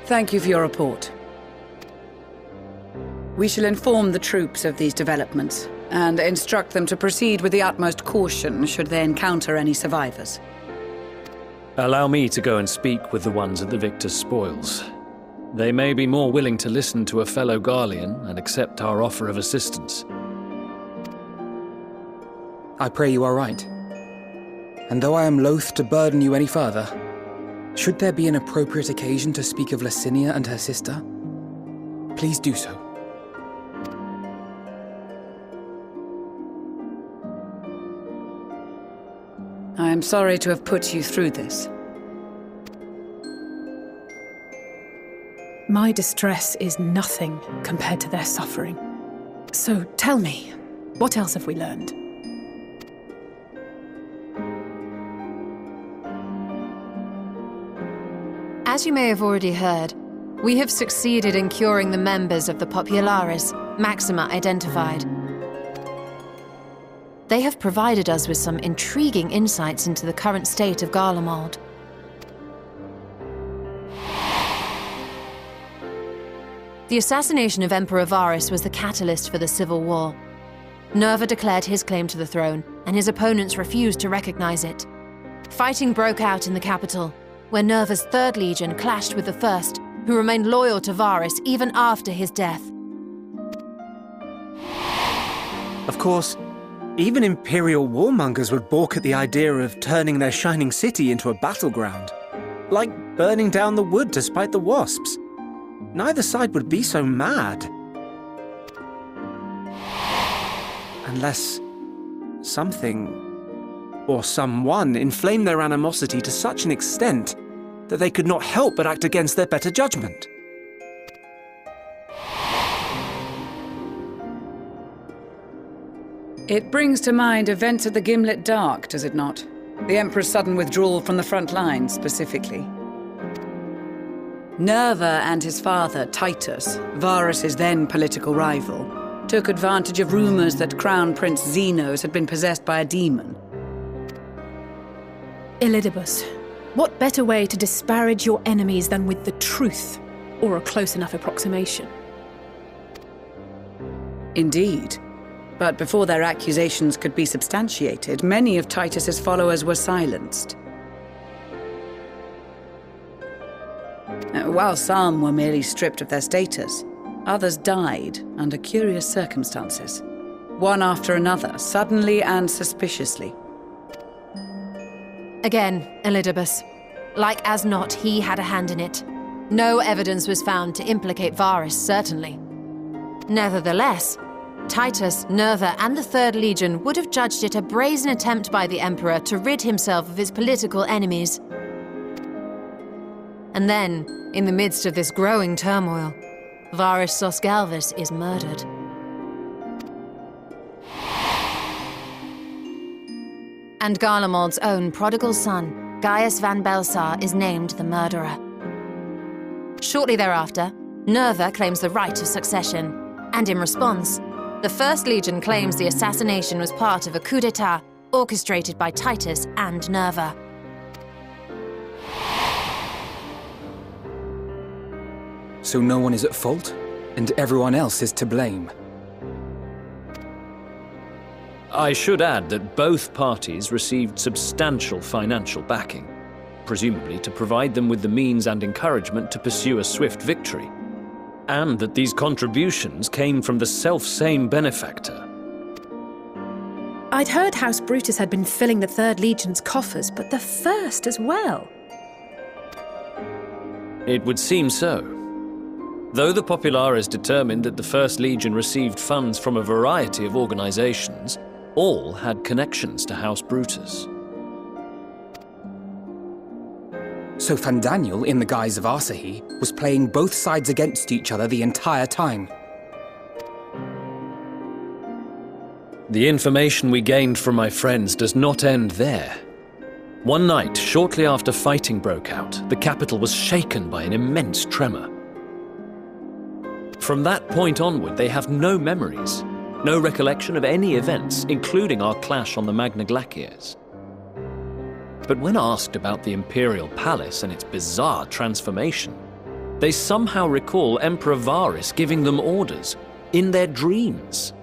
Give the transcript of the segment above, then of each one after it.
Thank you for your report. We shall inform the troops of these developments and instruct them to proceed with the utmost caution should they encounter any survivors. Allow me to go and speak with the ones at the victor's spoils. They may be more willing to listen to a fellow Garlean and accept our offer of assistance. I pray you are right. And though I am loath to burden you any further, should there be an appropriate occasion to speak of Licinia and her sister, please do so. I am sorry to have put you through this. My distress is nothing compared to their suffering. So tell me, what else have we learned? As you may have already heard, we have succeeded in curing the members of the Popularis, Maxima identified. They have provided us with some intriguing insights into the current state of Garlemald. The assassination of Emperor Varus was the catalyst for the civil war. Nerva declared his claim to the throne, and his opponents refused to recognize it. Fighting broke out in the capital, where Nerva's Third Legion clashed with the First, who remained loyal to Varus even after his death. Of course, even Imperial warmongers would balk at the idea of turning their shining city into a battleground. Like burning down the wood to spite the wasps. Neither side would be so mad. Unless something or someone inflamed their animosity to such an extent that they could not help but act against their better judgment. It brings to mind events at the Gimlet Dark, does it not? The Emperor's sudden withdrawal from the front lines, specifically. Nerva and his father, Titus, Varus's then political rival, took advantage of rumors that Crown Prince Zenos had been possessed by a demon. Elidibus, what better way to disparage your enemies than with the truth, or a close enough approximation? Indeed. But before their accusations could be substantiated, many of Titus's followers were silenced. While some were merely stripped of their status, others died under curious circumstances. One after another, suddenly and suspiciously. Again, Elidibus. Like as not, he had a hand in it. No evidence was found to implicate Varus, certainly. Nevertheless, Titus, Nerva, and the Third Legion would have judged it a brazen attempt by the Emperor to rid himself of his political enemies. And then, in the midst of this growing turmoil, Varys Sosgalvus is murdered. And Garlemald's own prodigal son, Gaius van Belsar, is named the murderer. Shortly thereafter, Nerva claims the right of succession, and in response, the First Legion claims the assassination was part of a coup d'etat orchestrated by Titus and Nerva. So no one is at fault, and everyone else is to blame. I should add that both parties received substantial financial backing, presumably to provide them with the means and encouragement to pursue a swift victory, and that these contributions came from the self-same benefactor. I'd heard House Brutus had been filling the Third Legion's coffers, but the First as well. It would seem so. Though the Populares determined that the First Legion received funds from a variety of organizations, all had connections to House Brutus. So Fandaniel, in the guise of Asahi, was playing both sides against each other the entire time. The information we gained from my friends does not end there. One night, shortly after fighting broke out, the capital was shaken by an immense tremor. From that point onward, they have no memories, no recollection of any events, including our clash on the Magna Glaciers. But when asked about the Imperial Palace and its bizarre transformation, they somehow recall Emperor Varys giving them orders in their dreams.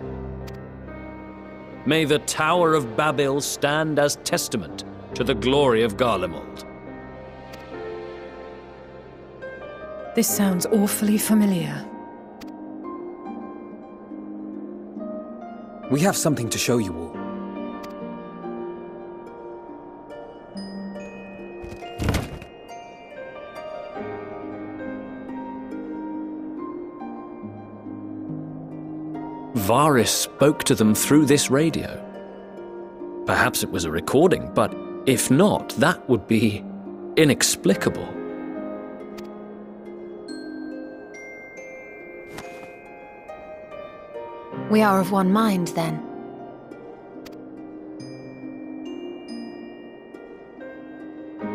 May the Tower of Babel stand as testament to the glory of Garlemald. This sounds awfully familiar. We have something to show you all. Varys spoke to them through this radio. Perhaps it was a recording, but if not, that would be inexplicable. We are of one mind, then.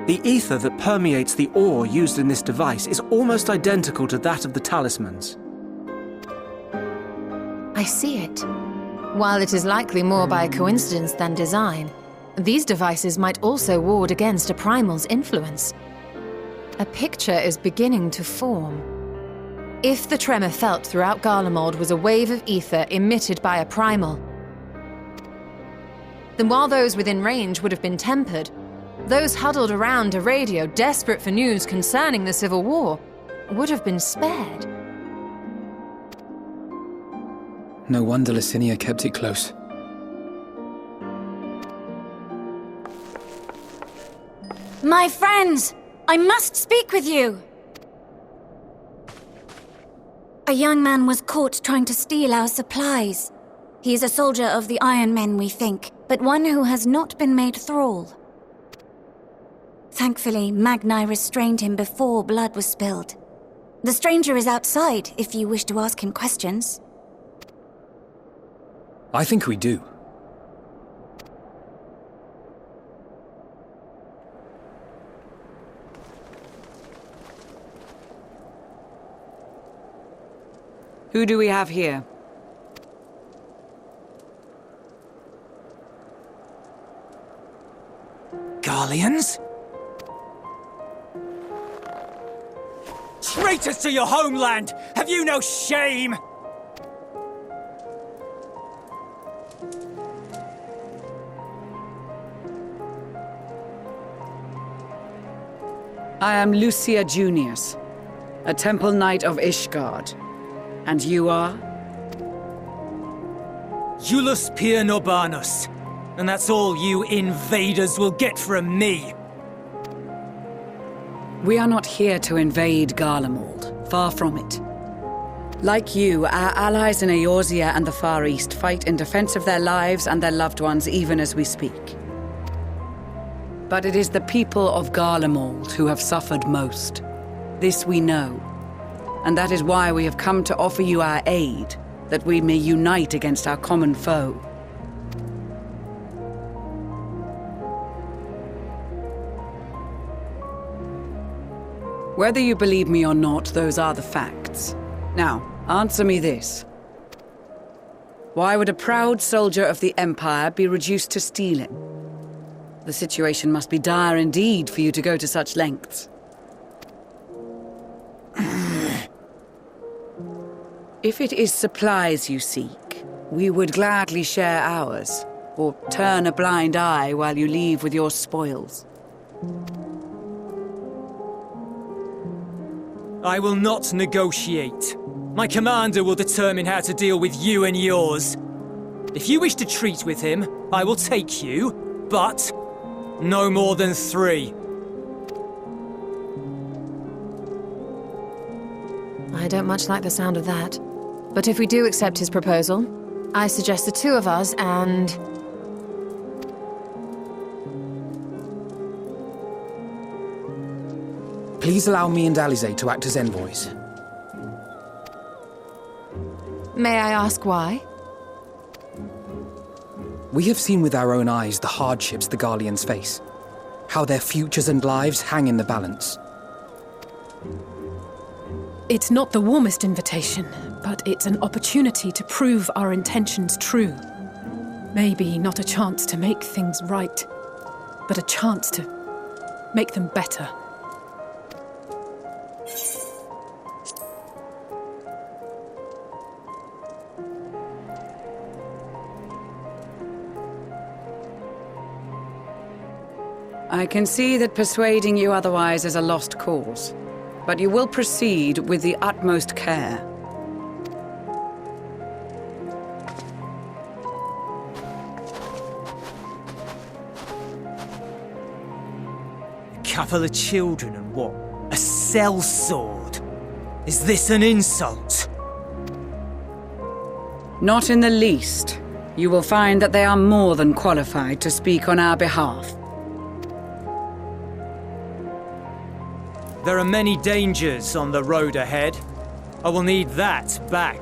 The ether that permeates the ore used in this device is almost identical to that of the talismans. I see it. While it is likely more by coincidence than design, these devices might also ward against a primal's influence. A picture is beginning to form. If the tremor felt throughout Garlemald was a wave of ether emitted by a primal, then while those within range would have been tempered, those huddled around a radio desperate for news concerning the Civil War would have been spared. No wonder Licinia kept it close. My friends! I must speak with you! A young man was caught trying to steal our supplies. He is a soldier of the Iron Men, we think, but one who has not been made thrall. Thankfully, Magni restrained him before blood was spilled. The stranger is outside, if you wish to ask him questions. I think we do. Who do we have here? Garleans? Traitors to your homeland! Have you no shame? I am Lucia Junius, a temple knight of Ishgard. And you are? Iulus Pier Norbanus. And that's all you invaders will get from me. We are not here to invade Garlemald. Far from it. Like you, our allies in Eorzea and the Far East fight in defense of their lives and their loved ones even as we speak. But it is the people of Garlemald who have suffered most. This we know. And that is why we have come to offer you our aid, that we may unite against our common foe. Whether you believe me or not, those are the facts. Now, answer me this. Why would a proud soldier of the Empire be reduced to stealing? The situation must be dire indeed for you to go to such lengths. If it is supplies you seek, we would gladly share ours, or turn a blind eye while you leave with your spoils. I will not negotiate. My commander will determine how to deal with you and yours. If you wish to treat with him, I will take you, but no more than 3. I don't much like the sound of that. But if we do accept his proposal, I suggest the 2 of us and... Please allow me and Alize to act as envoys. May I ask why? We have seen with our own eyes the hardships the Garleans face, how their futures and lives hang in the balance. It's not the warmest invitation, but it's an opportunity to prove our intentions true. Maybe not a chance to make things right, but a chance to make them better. I can see that persuading you otherwise is a lost cause, but you will proceed with the utmost care. A couple of children and what? A sellsword? Is this an insult? Not in the least. You will find that they are more than qualified to speak on our behalf. There are many dangers on the road ahead. I will need that back.